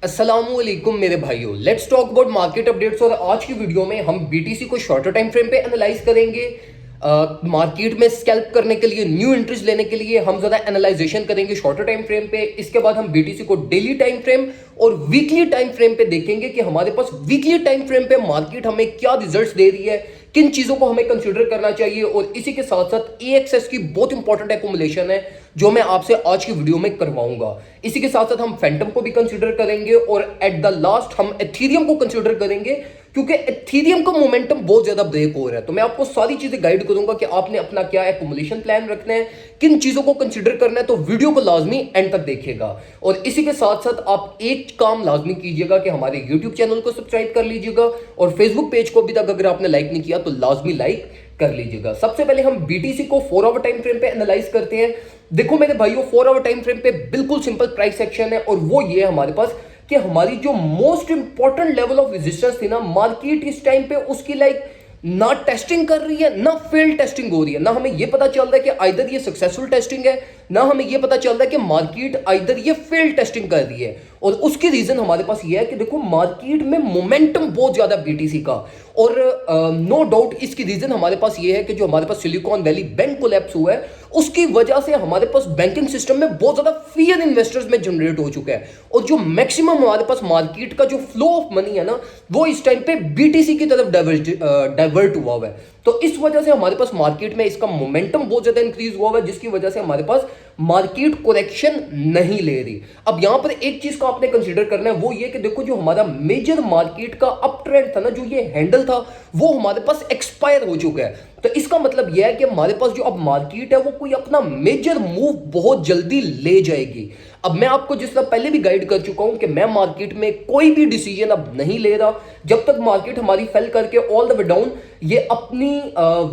अस्सलामुअलैकुम मेरे भाइयों, let's talk about market updates. और आज की वीडियो में हम बीटीसी को शॉर्टर टाइम फ्रेम पे एनालाइज करेंगे। मार्केट में स्कैल्प करने के लिए, न्यू इंटरेस्ट लेने के लिए हम ज्यादा एनालाइजेशन करेंगे शॉर्टर टाइम फ्रेम पे। इसके बाद हम बीटीसी को डेली टाइम फ्रेम और वीकली टाइम फ्रेम पे देखेंगे कि हमारे पास वीकली टाइम फ्रेम पे मार्केट हमें क्या रिजल्ट्स दे रही है, किन चीजों को हमें कंसीडर करना चाहिए। और इसी के साथ साथ एएक्सएस की बहुत इंपॉर्टेंट एक्यूमुलेशन है जो मैं आपसे आज की वीडियो में करवाऊंगा। इसी के साथ साथ हम फैंटम को भी कंसीडर करेंगे और एट द लास्ट हम एथीरियम को कंसीडर करेंगे, क्योंकि एथीरियम का मोमेंटम बहुत ज्यादा ब्रेक हो रहा है। तो मैं आपको सारी चीजें गाइड करूंगा कि आपने अपना क्या एक्यूमुलेशन प्लान रखना है, किन चीजों को कंसीडर करना है। तो वीडियो को लाजमी एंड तक देखिएगा। और इसी के साथ साथ आप एक काम लाजमी कीजिएगा कि हमारे यूट्यूब चैनल को सब्सक्राइब कर लीजिएगा और फेसबुक पेज को अभी तक अगर आपने लाइक नहीं किया तो लाजमी लाइक कर लीजिएगा। सबसे पहले हम बीटीसी को 4 आवर टाइम फ्रेम पे एनालाइज करते हैं। देखो मेरे भाइयों, 4 आवर टाइम फ्रेम पे बिल्कुल सिंपल प्राइस एक्शन है और वो ये है हमारे पास कि हमारी जो most important level of resistance थी ना, मार्केट इस टाइम पे उसकी ना टेस्टिंग कर रही है, ना फेल टेस्टिंग हो रही है। ना हमें यह पता चल रहा है कि आइदर ये सक्सेसफुल टेस्टिंग है, ना हमें यह पता चल रहा है कि मार्केट आइदर ये फेल टेस्टिंग कर रही है। और उसकी रीजन हमारे पास यह है कि देखो मार्केट में मोमेंटम बहुत ज्यादा बीटीसी का। और नो डाउट इसकी रीजन हमारे पास यह है कि जो हमारे पास सिलिकॉन वैली बैंक कोलैप्स हुआ है उसकी वजह से हमारे पास बैंकिंग सिस्टम में बहुत ज्यादा फियर इन्वेस्टर्स में जनरेट हो चुका है। और जो मैक्सिमम हमारे पास मार्केट का जो फ्लो ऑफ मनी है ना, वो इस टाइम पे बीटीसी की तरफ डाइवर्ट हुआ है। तो इस वजह से हमारे पास मार्केट में इसका मोमेंटम बहुत ज्यादा इंक्रीज हुआ है, जिसकी वजह से हमारे पास मार्केट करेक्शन नहीं ले रही। अब यहां पर एक चीज का आपने कंसीडर करना है, वो ये कि देखो जो हमारा मेजर मार्केट का अप ट्रेंड था ना, जो ये हैंडल था, वो हमारे पास एक्सपायर हो चुका है। तो इसका मतलब यह है कि हमारे पास जो अब मार्केट है वो कोई अपना मेजर मूव बहुत जल्दी ले जाएगी। अब मैं आपको जिस तरह पहले भी गाइड कर चुका हूं कि मैं मार्केट में कोई भी डिसीजन अब नहीं ले रहा जब तक मार्केट हमारी फेल करके ऑल द वे डाउन ये अपनी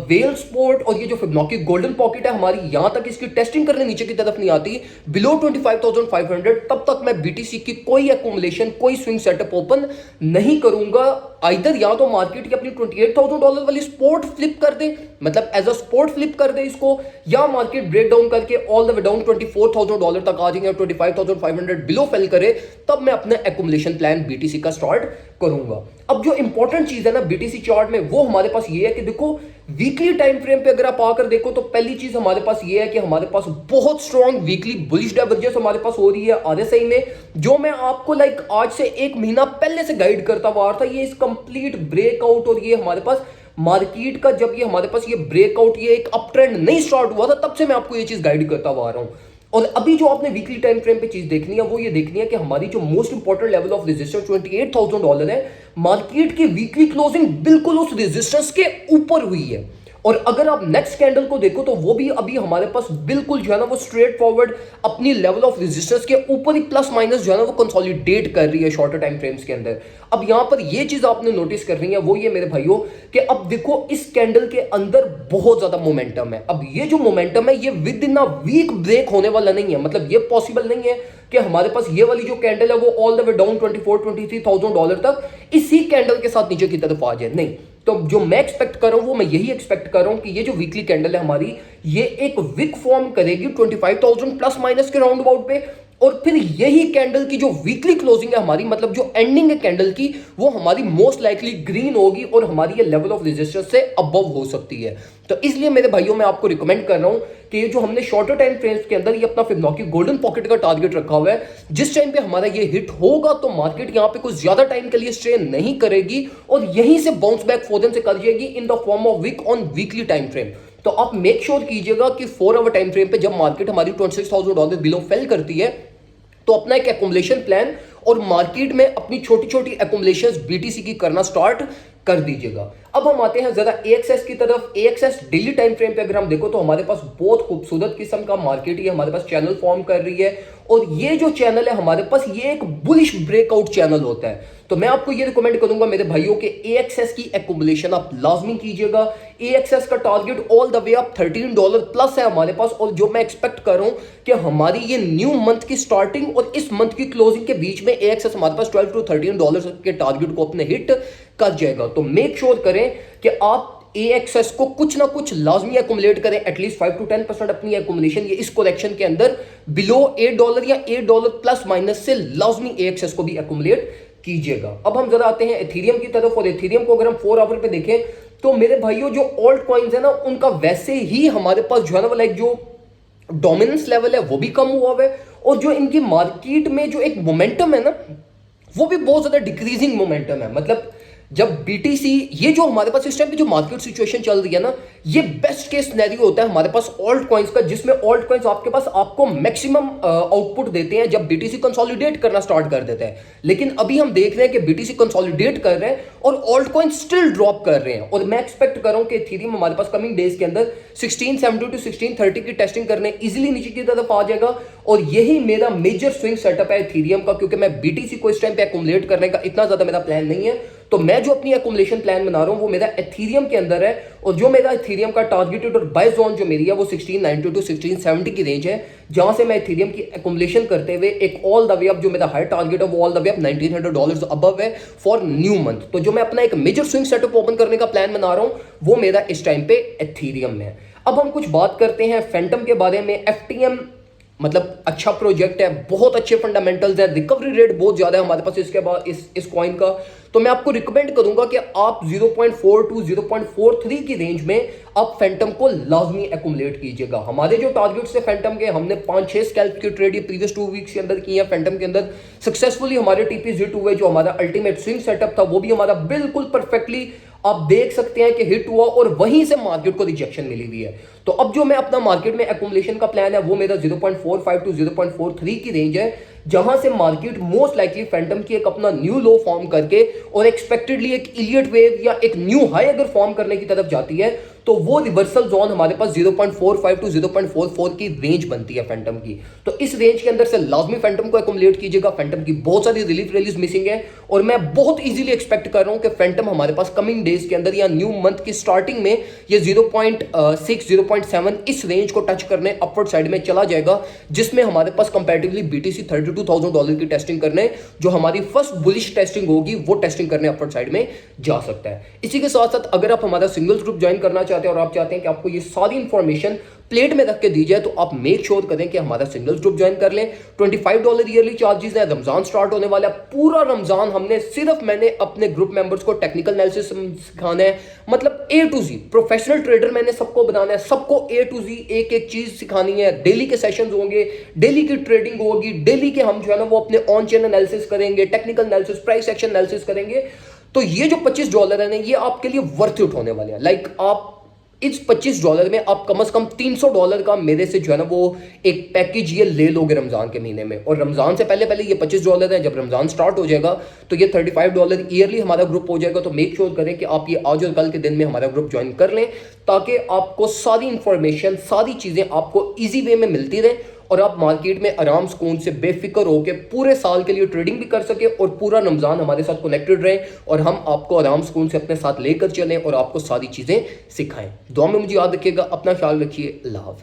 वेल स्पोर्ट और ये जो फिबोनाची गोल्डन पॉकेट है हमारी, यहां तक इसकी टेस्टिंग करने नीचे की तरफ नहीं आती बिलो 25,500, तब तक मैं बीटीसी की कोई एक्यूमुलेशन, कोई स्विंग सेटअप ओपन नहीं करूंगा। आइदर या तो मार्केट की अपनी $28,000 वाली स्पोर्ट फ्लिप कर दे, मतलब एज अ स्पोर्ट फ्लिप कर दे इसको, या मार्केट ब्रेक डाउन करके ऑल द वे डाउन $24,000 तक आ जाएंगे, 25,500 बिलो फेल करे, तब मैं अपना एक्यूमुलेशन प्लान बीटीसी का स्टार्ट करूंगा। अब जो इंपॉर्टेंट चीज है ना बीटीसी चार्ट में, वो हमारे पास ये है कि देखो वीकली टाइम फ्रेम पे अगर आप आकर देखो तो पहली चीज हमारे पास ये है कि हमारे पास बहुत स्ट्रॉन्ग वीकली बुलिश डाइवर्जेंस हमारे पास हो रही है आरएसआई में, जो मैं आपको आज से एक महीना पहले से गाइड करता हुआ आ रहा था। ये इस कंप्लीट ब्रेकआउट और ये हमारे पास मार्केट का जब ये हमारे पास ये ब्रेकआउट, ये एक अप ट्रेंड नहीं स्टार्ट हुआ था, तब से मैं आपको ये चीज गाइड करता हुआ आ रहा हूं। और अभी जो आपने वीकली टाइम फ्रेम पे चीज देखनी है वो ये देखनी है कि हमारी जो most important level of resistance $28,000 है, मार्केट की वीकली क्लोजिंग बिल्कुल उस रेजिस्टेंस के ऊपर हुई है। और अगर आप नेक्स्ट कैंडल को देखो तो वो भी अभी हमारे पास बिल्कुल जो है ना वो स्ट्रेट फॉरवर्ड अपनी लेवल ऑफ रेजिस्टेंस के ऊपर ही प्लस माइनस जो है ना वो कंसोलिडेट कर रही है शॉर्टर टाइम फ्रेम्स के अंदर। अब यहां पर ये चीज आपने नोटिस कर रही है वो ये मेरे भाइयों कि अब देखो इस कैंडल के अंदर बहुत ज्यादा मोमेंटम है। अब ये जो मोमेंटम है ये within a week break होने वाला नहीं है, मतलब ये पॉसिबल नहीं है कि हमारे पास ये वाली जो कैंडल है वो ऑल द वे डाउन $24,000-23,000 तक इसी कैंडल के साथ नीचे की तरफ आ जाए, नहीं। तो जो मैं एक्सपेक्ट कर रहा हूं वो मैं यही एक्सपेक्ट कर रहा हूं कि ये जो वीकली कैंडल है हमारी, ये एक विक फॉर्म करेगी 25,000 प्लस माइनस के राउंड अबाउट पे, और फिर यही कैंडल की जो वीकली क्लोजिंग है हमारी, मतलब जो एंडिंग है कैंडल की, वो हमारी मोस्ट लाइकली ग्रीन होगी और हमारी ये लेवल ऑफ रेजिस्टेंस से अबव हो सकती है। तो इसलिए मेरे भाइयों मैं आपको रिकमेंड कर रहा हूं कि ये जो हमने शॉर्टर टाइम फ्रेम्स के अंदर ये अपना फिबोनाची गोल्डन पॉकेट का टारगेट रखा हुआ है, जिस टाइम पे हमारा ये हिट होगा तो मार्केट यहां पे कुछ ज्यादा टाइम के लिए स्टे नहीं करेगी और यहीं से बाउंस बैक फौरन से कर जाएगी in the form of week on weekly time frame. तो आप मेक श्योर कीजिएगा कि 4 आवर टाइम फ्रेम पे जब मार्केट हमारी $26,000 बिलो फेल करती है तो अपना एक एक्यूमुलेशन प्लान और मार्केट में अपनी छोटी छोटी एक्यूमुलेशंस बीटीसी की करना स्टार्ट कर दीजिएगा। अब हम आते हैं जरा एएक्सएस की तरफ। एएक्सएस डेली टाइम फ्रेम पे अगर हम देखो तो हमारे पास बहुत खूबसूरत किस्म का मार्केट ही हमारे पास चैनल फॉर्म कर रही है, और ये जो चैनल है हमारे पास ये एक बुलिश ब्रेकआउट चैनल होता है। तो मैं आपको ये रिकमेंड करूंगा मेरे भाइयों के एएक्सएस की एक्यूमुलेशन आप लाजमी कीजिएगा। एएक्सएस का target all the way up $13 plus है हमारे पास, और जो मैं एक्सपेक्ट कर रहा हूं कि हमारी ये न्यू मंथ की स्टार्टिंग और इस मंथ की क्लोजिंग के बीच में एएक्सएस हमारे पास $12 to $13 के टारगेट को अपने हिट कर जाएगा। तो मेक श्योर करें कि आप AXS को कुछ ना कुछ लाजमी एकुमुलेट करें, एटलीस्ट 5 to 10% अपनी एकुमुलेशन ये इस करेक्शन के अंदर बिलो $8 या $8 प्लस माइनस से लाजमी AXS को भी एकुमुलेट कीजिएगा। अब हम जरा आते हैं एथेरियम की तरफ, और एथेरियम को अगर हम 4 आवर पे देखें तो मेरे भाइयों जो ऑल्ट कॉइन्स है ना, उनका वैसे ही हमारे पास जो है ना वो लाइक जो डोमिनेंस लेवल है वो भी कम हुआ है, और जो इनकी मार्केट में जो एक मोमेंटम है ना वो भी बहुत ज्यादा डिक्रीजिंग मोमेंटम है। मतलब जब बीटीसी, ये जो हमारे पास इस टाइम पे जो मार्केट सिचुएशन चल रही है ना, ये बेस्ट केस सिनेरियो होता है हमारे पास ऑल्ट कॉइन्स का, जिसमें ऑल्ट कॉइन्स आपके पास आपको मैक्सिमम आउटपुट देते हैं जब बीटीसी कंसोलिडेट करना स्टार्ट कर देता है। लेकिन अभी हम देख रहे हैं कि बीटीसी कंसोलिडेट कर रहे हैं और ऑल्ट कॉइन्स स्टिल ड्रॉप कर रहे हैं, और मैं एक्सपेक्ट कर रहा हूं कि इथेरियम हमारे पास कमिंग डेज के अंदर 1670 to 1630 की टेस्टिंग करने इजीली नीचे की तरफ आ जाएगा, और यही मेरा मेजर स्विंग सेटअप है इथेरियम का, क्योंकि मैं बीटीसी को इस टाइम पे एक्युमुलेट करने का इतना ज्यादा मेरा प्लान नहीं है। तो मैं जो अपनी एक्युमुलेशन प्लान बना रहा हूं वो मेरा एथेरियम के अंदर है, और जो मेरा एथेरियम का टारगेटेड और बाय जोन जो मेरी है वो 1690 to 1670 की रेंज है, जहां से मैं एथेरियम की एक्युमुलेशन करते हुए एक ऑल द वे अप, जो मेरा हाई टारगेट है वो all the way up $1900 above है फॉर न्यू मंथ। तो जो मैं अपना एक मेजर स्विंग सेटअप ओपन करने का प्लान बना रहा हूं वो मेरा इस टाइम पे एथेरियम में है। अब हम कुछ बात करते हैं फैंटम के बारे में। FTM मतलब अच्छा प्रोजेक्ट है, बहुत अच्छे फंडामेंटल्स है, रिकवरी रेट बहुत ज्यादा है हमारे पास इसके बाद इस कॉइन का। तो मैं आपको रिकमेंड करूंगा कि आप 0.4 to 0.43 की रेंज में आप फैंटम को लाजमी एक्युमुलेट कीजिएगा। हमारे जो टारगेट्स थे फैंटम के, हमने 5-6 स्कैल्प की ट्रेड ये प्रीवियस 2 वीक्स के अंदर की है फैंटम के अंदर सक्सेसफुली। हमारे टीपी हिट हुए, जो हमारा अल्टीमेट स्विंग सेटअप था वो भी हमारा बिल्कुल परफेक्टली आप देख सकते हैं कि हिट हुआ, और वहीं से मार्केट को रिजेक्शन मिली हुई है। तो अब जो मैं अपना मार्केट में एक्युमुलेशन का प्लान है वो मेरा 0.45 to 0.43 की रेंज है, जहां से मार्केट मोस्ट लाइकली फैंटम की एक अपना न्यू लो फॉर्म करके और एक्सपेक्टेडली एक इलियट वेव या एक न्यू हाई अगर फॉर्म करने की तरफ जाती है, तो वो रिवर्सल जोन हमारे पास 0.45 to 0.44 की रेंज बनती है फैंटम की। तो इस रेंज के अंदर से लाजमी फैंटम को एक्युमुलेट कीजिएगा। फैंटम की बहुत सारी रिलीफ रैलीज मिसिंग है, और मैं बहुत इजीली एक्सपेक्ट कर रहा हूं कि फैंटम हमारे पास कमिंग डेज के अंदर या न्यू मंथ की स्टार्टिंग में ये 0.6 0.7 इस रेंज को टच करने अपवर्ड साइड में चला जाएगा, जिसमें हमारे पास कंपैरेटिवली बीटीसी $32,000 की टेस्टिंग करने, जो हमारी फर्स्ट बुलिश टेस्टिंग होगी, वो टेस्टिंग करने अपवर्ड साइड में जा सकता है। इसी के साथ साथ अगर आप हमारा सिंगल्स ग्रुप ज्वाइन करना चाहते हैं और आप चाहते हैं कि आपको ये सारी इंफॉर्मेशन प्लेट में रख के दी जाए, तो आप मेक श्योर करें कि हमारा सिंगल्स ग्रुप ज्वाइन कर लें। $25 ईयरली चार्जेस है। रमजान स्टार्ट होने वाला है, पूरा रमजान मैंने अपने ग्रुप मेंबर्स को टेक्निकल एनालिसिस सिखाना है, मतलब A to Z professional trader मैंने सबको बनाना है, सबको A to Z एक एक चीज सिखानी है। डेली के सेशंस होंगे, डेली की ट्रेडिंग होगी, डेली के हम जो है ना वो अपने ऑन चेन एनालिसिस करेंगे, technical analysis, price action analysis करेंगे। तो ये जो $25 है ना, ये आपके लिए वर्थ इट होने वाले हैं। लाइक आप इस $25 में आप कम से कम $300 का मेरे से जो है ना वो एक पैकेज ये ले लोगे रमजान के महीने में। और रमजान से पहले पहले ये $25 है, जब रमजान स्टार्ट हो जाएगा तो ये $35 ईयरली हमारा ग्रुप हो जाएगा। तो मेक श्योर करें कि आप ये आज और कल के दिन में हमारा ग्रुप ज्वाइन कर लें, ताकि आपको सारी इंफॉर्मेशन, सारी चीजें आपको ईजी वे में मिलती रहे, और आप मार्केट में आराम सुकून से बेफिक्र होकर पूरे साल के लिए ट्रेडिंग भी कर सके, और पूरा रमजान हमारे साथ कनेक्टेड रहे, और हम आपको आराम सुकून से अपने साथ लेकर चलें और आपको सारी चीजें सिखाएं। दुआ में मुझे याद रखिएगा, अपना ख्याल रखिए। अल्लाह हाफिज़।